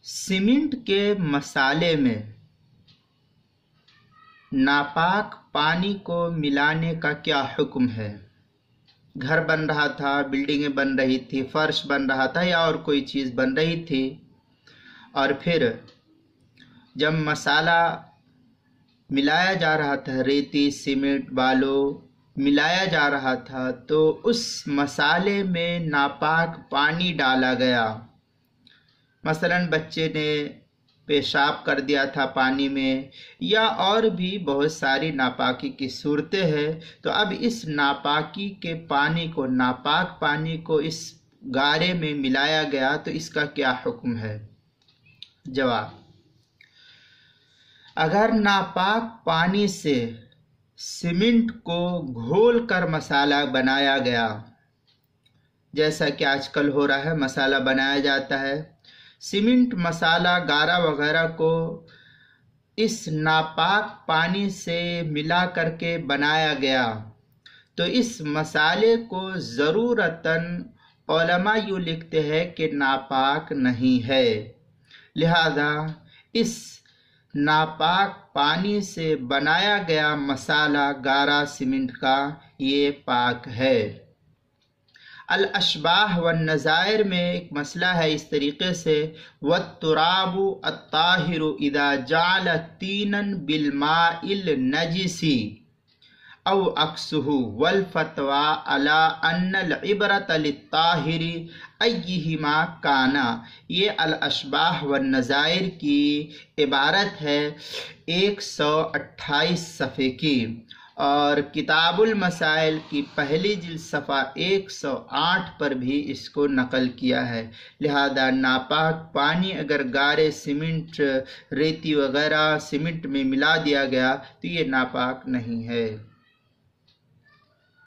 Cement के मसाले में नापाक पानी को मिलाने का क्या हुक्म है? घर बन रहा था, बिल्डिंगें बन रही थी, फर्श बन रहा था या और कोई चीज़ बन रही थी, और फिर जब मसाला मिलाया जा रहा था, रेती, सीमेंट, बालू मिलाया जा रहा था, तो उस मसाले में नापाक पानी डाला गया। मसलन बच्चे ने पेशाब कर दिया था पानी में, या और भी बहुत सारी नापाकी की सूरतें हैं। तो अब इस नापाकी के पानी को, नापाक पानी को इस गारे में मिलाया गया, तो इसका क्या हुक्म है? जवाब: अगर नापाक पानी से सीमेंट को घोल कर मसाला बनाया गया, जैसा कि आजकल हो रहा है, मसाला बनाया जाता है, सीमेंट, मसाला, गारा वगैरह को इस नापाक पानी से मिला करके बनाया गया, तो इस मसाले को ज़रूरतन उलमा यूँ लिखते हैं कि नापाक नहीं है। लिहाजा इस नापाक पानी से बनाया गया मसाला, गारा सीमेंट का, ये पाक है। अल अशबाह व नज़ायर में एक मसला है इस तरीके से, वत्तुराबु अत्ताहिरु इदा जाल तीनन बिलमाइल नजिसी औ अक्सुहु वल फतवा अला अन्नल इबरत लित्ताहिरी अय्यहिमा काना। ये अल अशबाह व नज़ायर की इबारत है 128 सफ़े की, और किताबुल मसाइल की पहली जिल्द सफ़ा 108 पर भी इसको नकल किया है। लिहाजा नापाक पानी अगर गारे, सीमेंट, रेती वगैरह सीमेंट में मिला दिया गया तो ये नापाक नहीं है।